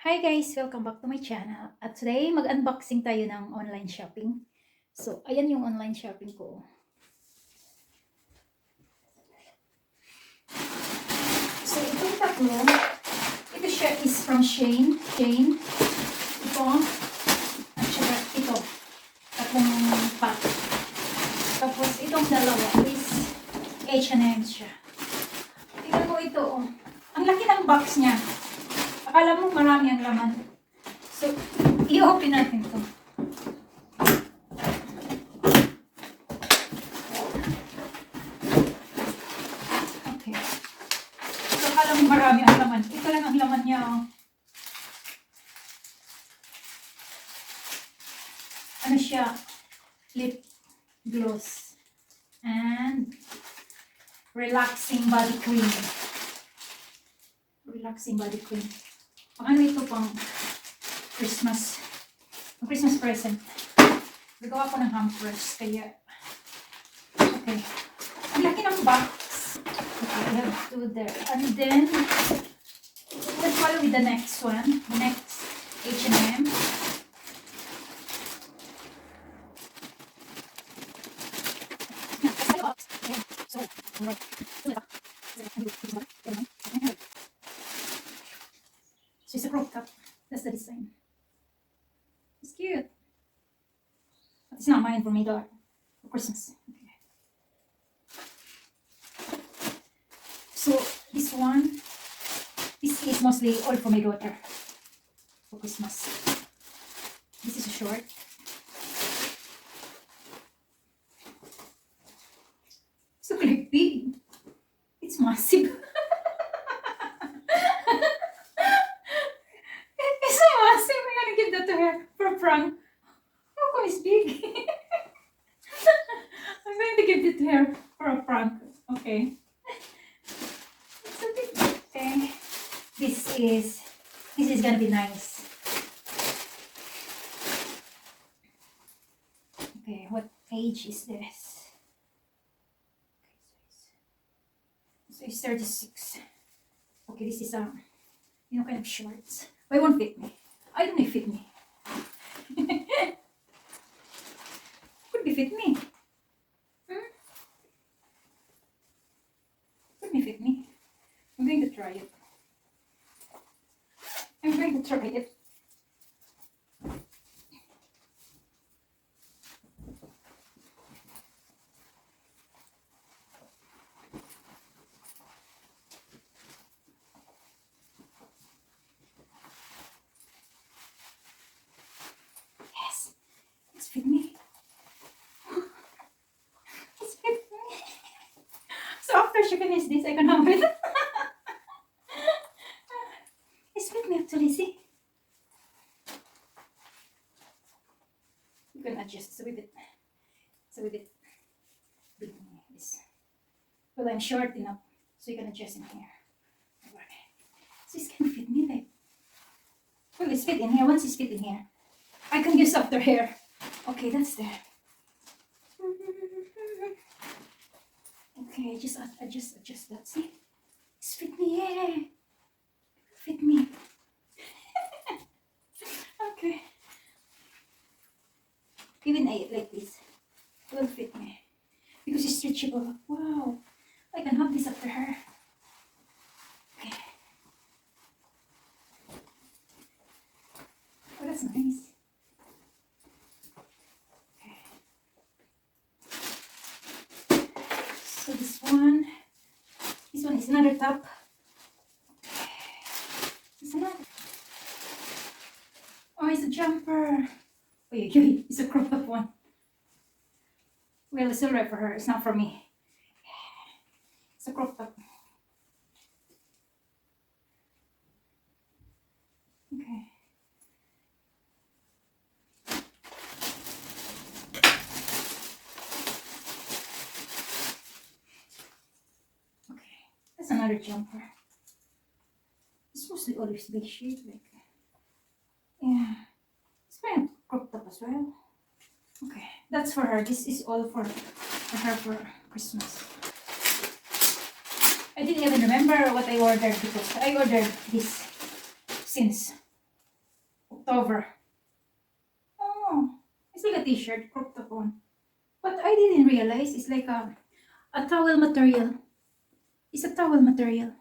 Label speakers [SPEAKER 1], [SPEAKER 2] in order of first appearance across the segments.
[SPEAKER 1] Hi guys! Welcome back to my channel. At today, mag-unboxing tayo ng online shopping. So, ayan yung online shopping ko. So, itong tatlo, ito siya is from Shein. Ito, at saka ito. Tatlong pack. Tapos, itong dalawa is H&M siya. Tingnan mo ito, oh. Ang laki ng box niya. Akala mo marami ang laman. So, i-open natin to. Okay. So, akala mo marami ang laman. Ito lang ang laman niya. Oh. Ano siya? Lip gloss. And relaxing body cream. Relaxing body cream. Pang ano ito pang Christmas. Pang Christmas present. Gagawa ko ng hampers. Kaya, okay. Ang laki ng box. Okay, I have two there. And then, let's follow with the next one. The next H&M. So it's a crop top. That's the design. It's cute. But it's not mine for me though. For Christmas. Okay. So this one, this is mostly all for my daughter for Christmas. This is a short. So like big. It's massive. It's so massive. I'm gonna give that to her for a prank. How come it's big? I'm going to give it to her for a prank. Okay. It's a bit okay. This is gonna be nice. Okay, what age is this? So it's 36. Okay, this is kind of shorts. But it won't fit me. I don't know if it fit me. Could be fit me. Could be fit me. I'm going to try it. I'm going to try it. Yes, it's fit me. It's fit me. So after she finishes this, I can have it. It's fit me actually, see? You can adjust so with it. Big this. Well, I'm short enough, so you can adjust in here. So it's gonna fit me like. Well, it's fit in here. Once it's fit in here, I can use after hair. Okay, that's there. Okay, just adjust that. See, it's fit me. Yeah, fit me. Okay. Even I like this. It will fit me because it's stretchable. Wow, I can have this after hair. Okay. Oh, that's nice. So this one is another top. It's another. Oh, it's a jumper. Wait, it's a crop top one. Well, it's alright for her. It's not for me. It's a crop top. Okay. That's another jumper. It's mostly olive big shade, like yeah. It's kind of cropped up as well. Okay, that's for her. This is all for her for Christmas. I didn't even remember what I ordered because I ordered this since October. Oh, it's like a t-shirt, crop top one. But I didn't realize it's like a towel material. It's a towel material.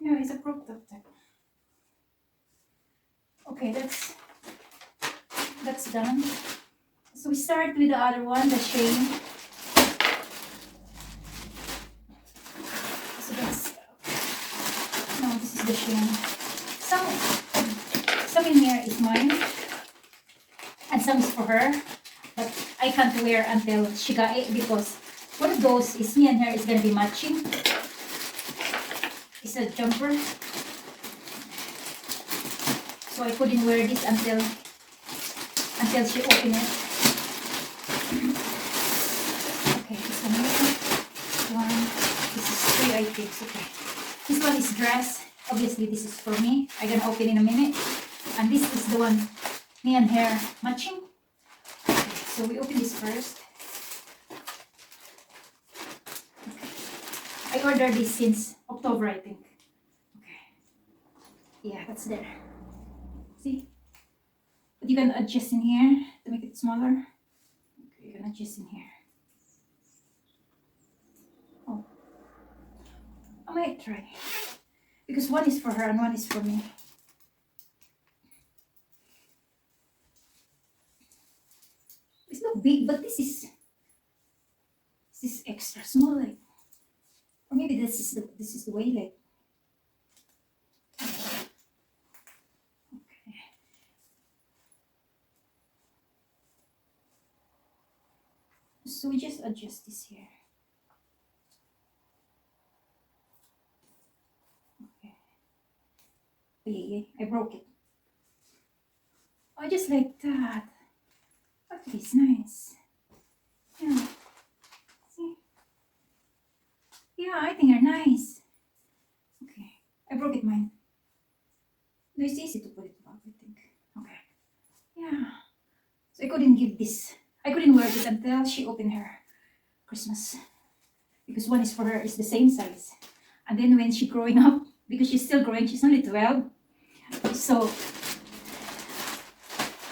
[SPEAKER 1] Yeah, it's a crop top type. Okay, that's done. So we start with the other one, the Shane. So that's no, this is the Shane. Some in here is mine, and some is for her. But I can't wear until she got it because one of those is me and her is gonna be matching. It's a jumper. So I couldn't wear this until she opened it. Okay, this one. This is 3 items. Okay. This one is dress. Obviously this is for me. I'm gonna open in a minute. And this is the one me and her matching. Okay, so we open this first. Okay. I ordered this since October, I think. Okay. Yeah, that's there. See? But you can adjust in here to make it smaller. Okay, you can adjust in here. Oh, I might try. Because one is for her and one is for me. It's not big, but this is extra small, like, or maybe this is the way, like. Okay. So we just adjust this here. Okay. Oh, yeah, I broke it. Oh, just like that. Okay, it's nice. Yeah. See? Yeah, I think they're nice. Okay. I broke it mine. No, it's easy to put it back, I think. Okay. Yeah. So I couldn't give this. I couldn't wear this until she opened her Christmas. Because one is for her, it's the same size. And then when she's growing up, because she's still growing, she's only 12. So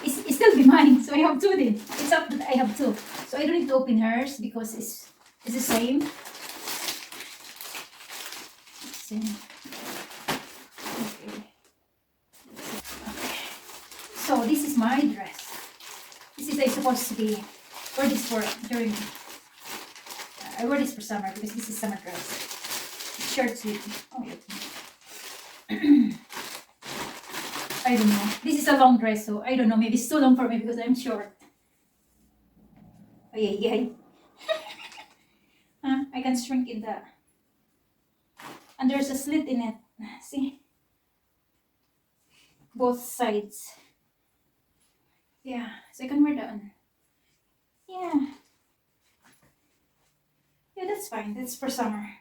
[SPEAKER 1] it's still be mine. So I have two then. It's up that I have two. So I don't need to open hers because it's the same. Same. Okay. So this is my dress. This is supposed to be wear this for during. I wear this for summer because this is summer dress. Shirts with. Oh yeah. I don't know. This is a long dress, so I don't know. Maybe it's too long for me because I'm short. Oh yeah, yeah. I can shrink in the. And there's a slit in it. See? Both sides. Yeah, so I can wear that one. Yeah. Yeah, that's fine. That's for summer.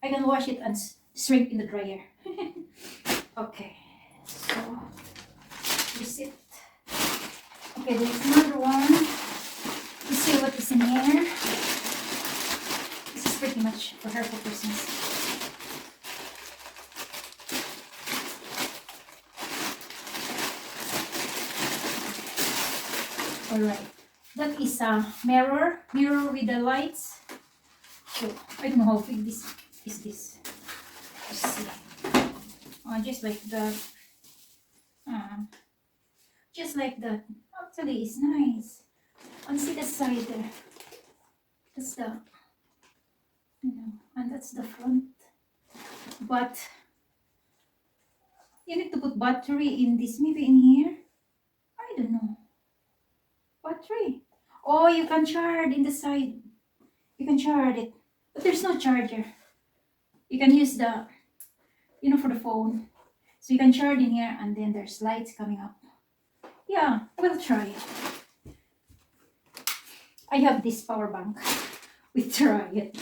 [SPEAKER 1] I can wash it and shrink in the dryer. Okay. So, this is it. Okay, there's another one. Let's see what is in here. This is pretty much for her for Christmas. Alright, that is a mirror with the lights. So, I don't know how big this is. Let's see. Just like that. Just like that. Actually, it's nice. And see the side there. That's the, and that's the front. But you need to put battery in this, maybe in here. I don't know. Battery. Oh, you can charge in the side. You can charge it. But there's no charger. You can use the, for the phone. So you can charge in here and then there's lights coming up. Yeah, we'll try it. I have this power bank. We try it.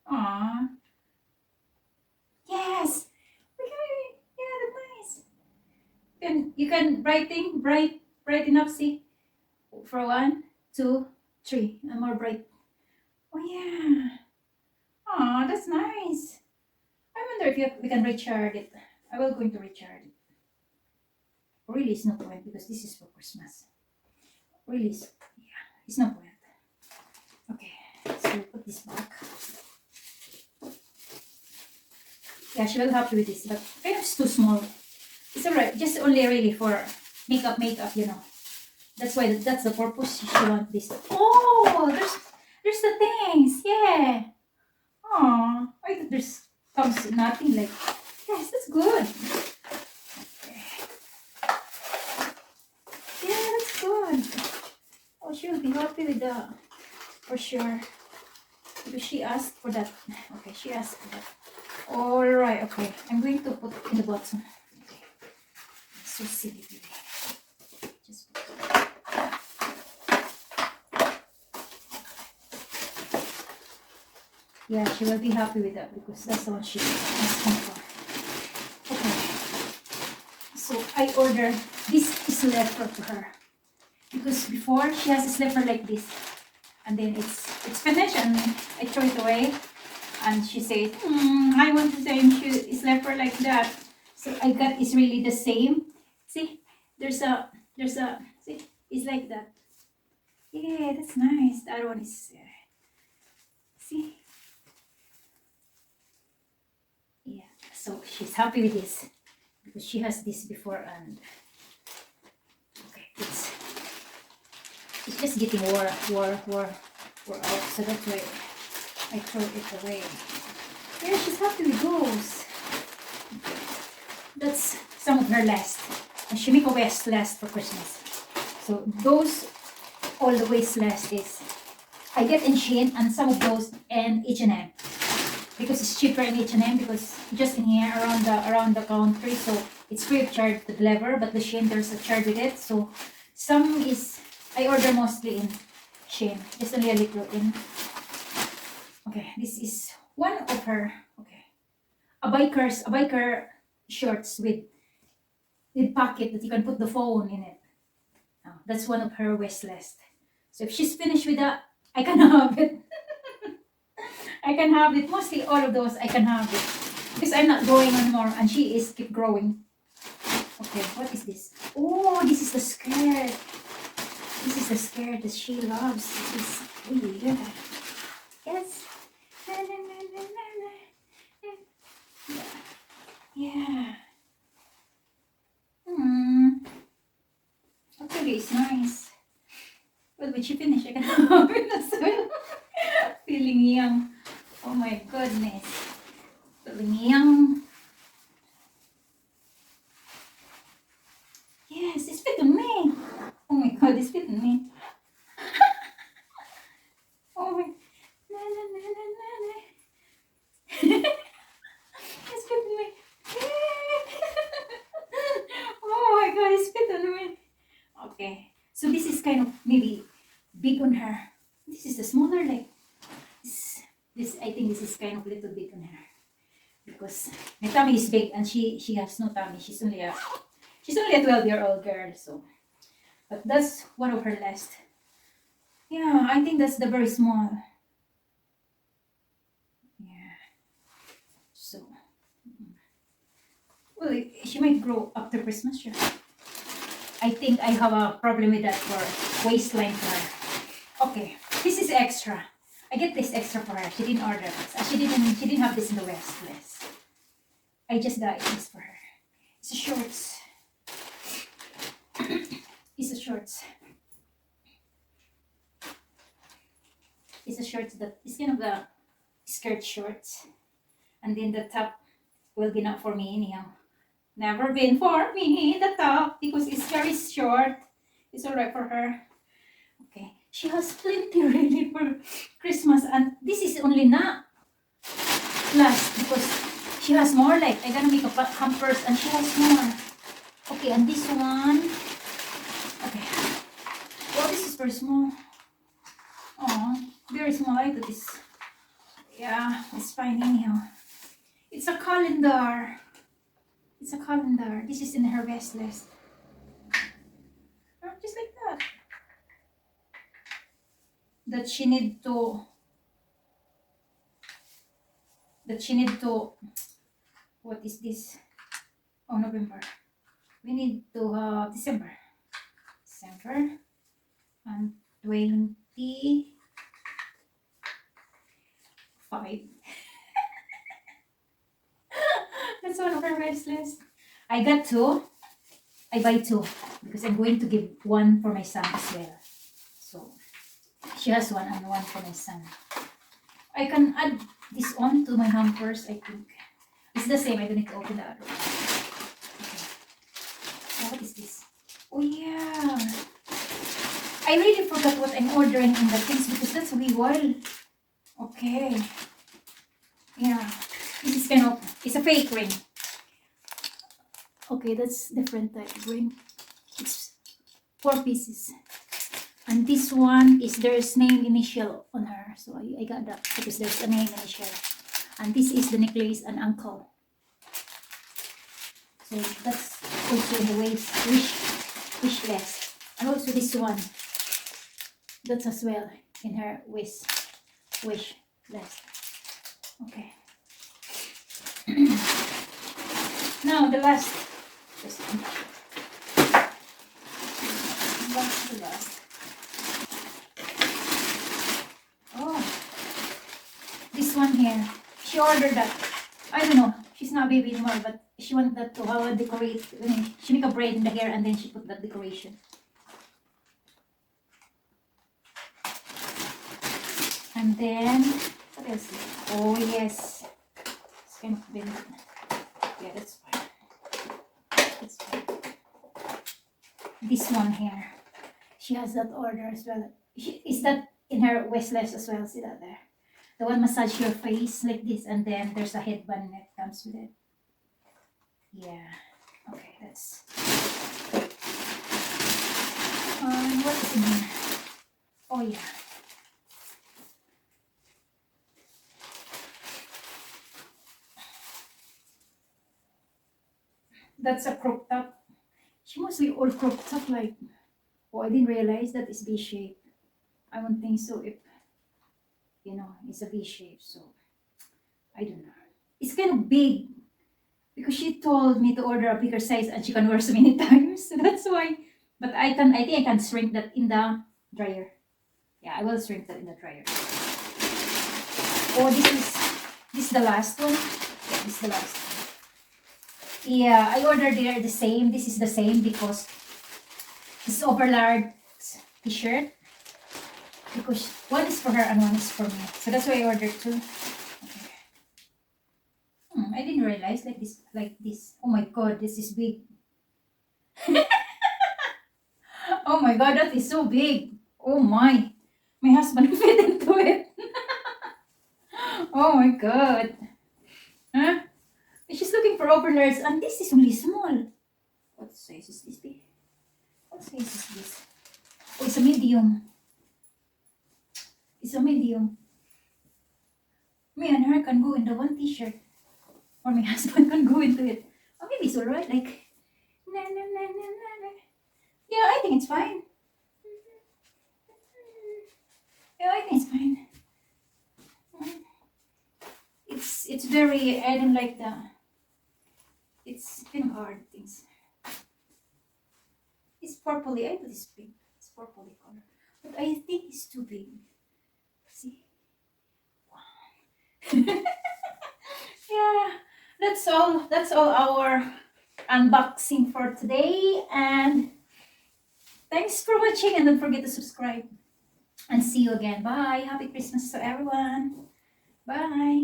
[SPEAKER 1] Aww. Yes. Yeah, that's nice. You can bright enough, see? For 1, 2, 3. And more bright. Oh yeah. Oh, that's nice. I wonder if we can recharge it. I will going to recharge it. Really, it's no point because this is for Christmas. Really, yeah, it's no point. Okay, so we'll put this back. Yeah, she will happy with this, but kind of too small. It's alright, just only really for makeup, you know. That's why that's the purpose she want this. Oh, there's the things, yeah. Oh, I thought there's comes nothing like. Yes, that's good. Yeah, that's good. Oh, she will be happy with that for sure. Because she asked for that. Okay, she asked for that. All right. Okay, I'm going to put in the bottom. Okay. So silly, baby. Just yeah, she will be happy with that because that's the one she asking for. Okay. So I ordered this slipper for her because before she has a slipper like this, and then it's finished and I throw it away. And she said, I want the same slipper like that. So I got it's really the same. See, see, it's like that. Yeah, that's nice. The other one is, see, yeah. So she's happy with this because she has this before and okay, it's just getting wore out. So that's why I throw it away. Yeah, she's happy with those. That's some of her last. And she make a waist last for Christmas. So those, all the waist last is, I get in Shein and some of those in H&M. Because it's cheaper in H&M because just in here around the country. So it's free of charge, the lever, but the Shein there's a charge with it. So some is, I order mostly in Shein. Just only a little in. Okay, this is one of her, okay. A biker shorts with pocket that you can put the phone in it. Oh, that's one of her wish list. So if she's finished with that, I can have it. I can have it. Mostly all of those I can have it. Because I'm not growing anymore and she is keep growing. Okay, what is this? Oh, this is the skirt. This is the skirt that she loves. This really good. Yes. Yeah. Okay, it's nice. Well, when she finish, I can have it as well. Feeling young. Oh my goodness. Feeling young. Yes, it's fit on me. Oh my god, it's fit on me. Oh my. Na, na, na, na, na, na. It's fit on me. Oh my god, it's fit on me. Okay. So this is kind of maybe big on her. This is the smaller leg. This I think this is kind of little big on her. Because my tummy is big and she has no tummy. She's only a 12-year-old girl, so but that's one of her last. Yeah, I think that's the very small. Yeah. So well she might grow after Christmas, sure. I think I have a problem with that for waistline for her. Okay, this is extra. I get this extra for her. She didn't order this. She didn't have this in the West list. I just got this for her. It's a shorts. It's a shorts. It's a shorts that is kind of the skirt shorts. And then the top will be not for me anyhow. Never been for me the top because it's very short. It's alright for her. Okay. She has plenty really for Christmas and this is only not last because she has more like I'm gonna make a hampers and she has more. Okay, and this one. Okay. Oh, this is very small. Oh, very small. I thought this. Yeah, it's fine anyhow. It's a calendar. It's a calendar. This is in her best list. Just like that. That she need to. that she need to, what is this? Oh, November. We need to December and 25. That's one of her wish list. I got two. I buy two because I'm going to give one for my son as well. So she has one and one for my son. I can add this on to my hampers, I think. It's the same. I don't need to open the other one. Okay. Now, what is this? Oh yeah. I really forgot what I'm ordering in the things because that's really wild. Okay. Yeah. This is kind of, it's a fake ring. Okay, that's different type of ring. It's 4 pieces. And this one is there's name initial on her. So I got that because there's a name initial. And this is the necklace and ankle. So that's also in the wish list. And also this one. That's as well in her wish list. Okay. Now the last. The last. Oh, this one here. She ordered that. I don't know. She's not a baby anymore, but she wanted that to how decorate. I mean, she make a braid in the hair and then she put that decoration. And then what else? Oh yes. It's kind of big. Yeah, that's fine. That's fine. This one here. She has that order as well. Is that in her wish list as well? See that there? The one massage your face like this, and then there's a headband that comes with it. Yeah. Okay, that's. What is in here? Oh yeah. That's a crop top. She mostly all crop top like. Oh, I didn't realize that it's V shape. I won't think so if it's a V shape. So I don't know. It's kind of big because she told me to order a bigger size and she can wear so many times. So that's why. But I think I can shrink that in the dryer. Yeah, I will shrink that in the dryer. Oh, this is the last one. Yeah, this is the last one. Yeah, I ordered the same. This is the same because this is over large t-shirt. Because one is for her and one is for me. So that's why I ordered two. Okay. I didn't realize like this. Oh my god, this is big. Oh my god, that is so big. Oh my. My husband fit into it. Oh my god. Huh? She's looking for openers and this is only small. What size is this big? What size is this? Oh, it's a medium. It's a medium. Me and her can go in the one t-shirt. Or my husband can go into it. Oh, maybe it's alright. Like, nah. Yeah, I think it's fine. Yeah, I think it's fine. It's very, I don't like the, it's kind of hard things. It's purpley. I thought it's pink. It's purpley color. But I think it's too big. See? Wow. Yeah, that's all. That's all our unboxing for today. And thanks for watching. And don't forget to subscribe. And see you again. Bye. Happy Christmas to everyone. Bye.